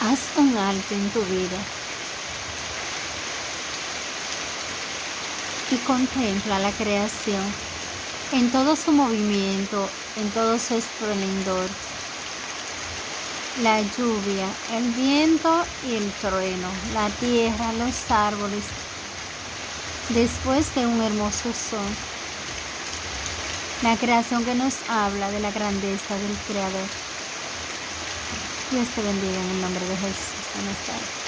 Haz un alto en tu vida y contempla la creación en todo su movimiento, en todo su esplendor. La lluvia, el viento y el trueno, la tierra, los árboles, después de un hermoso sol. La creación que nos habla de la grandeza del Creador. Dios te bendiga en el nombre de Jesús. Buenas tardes.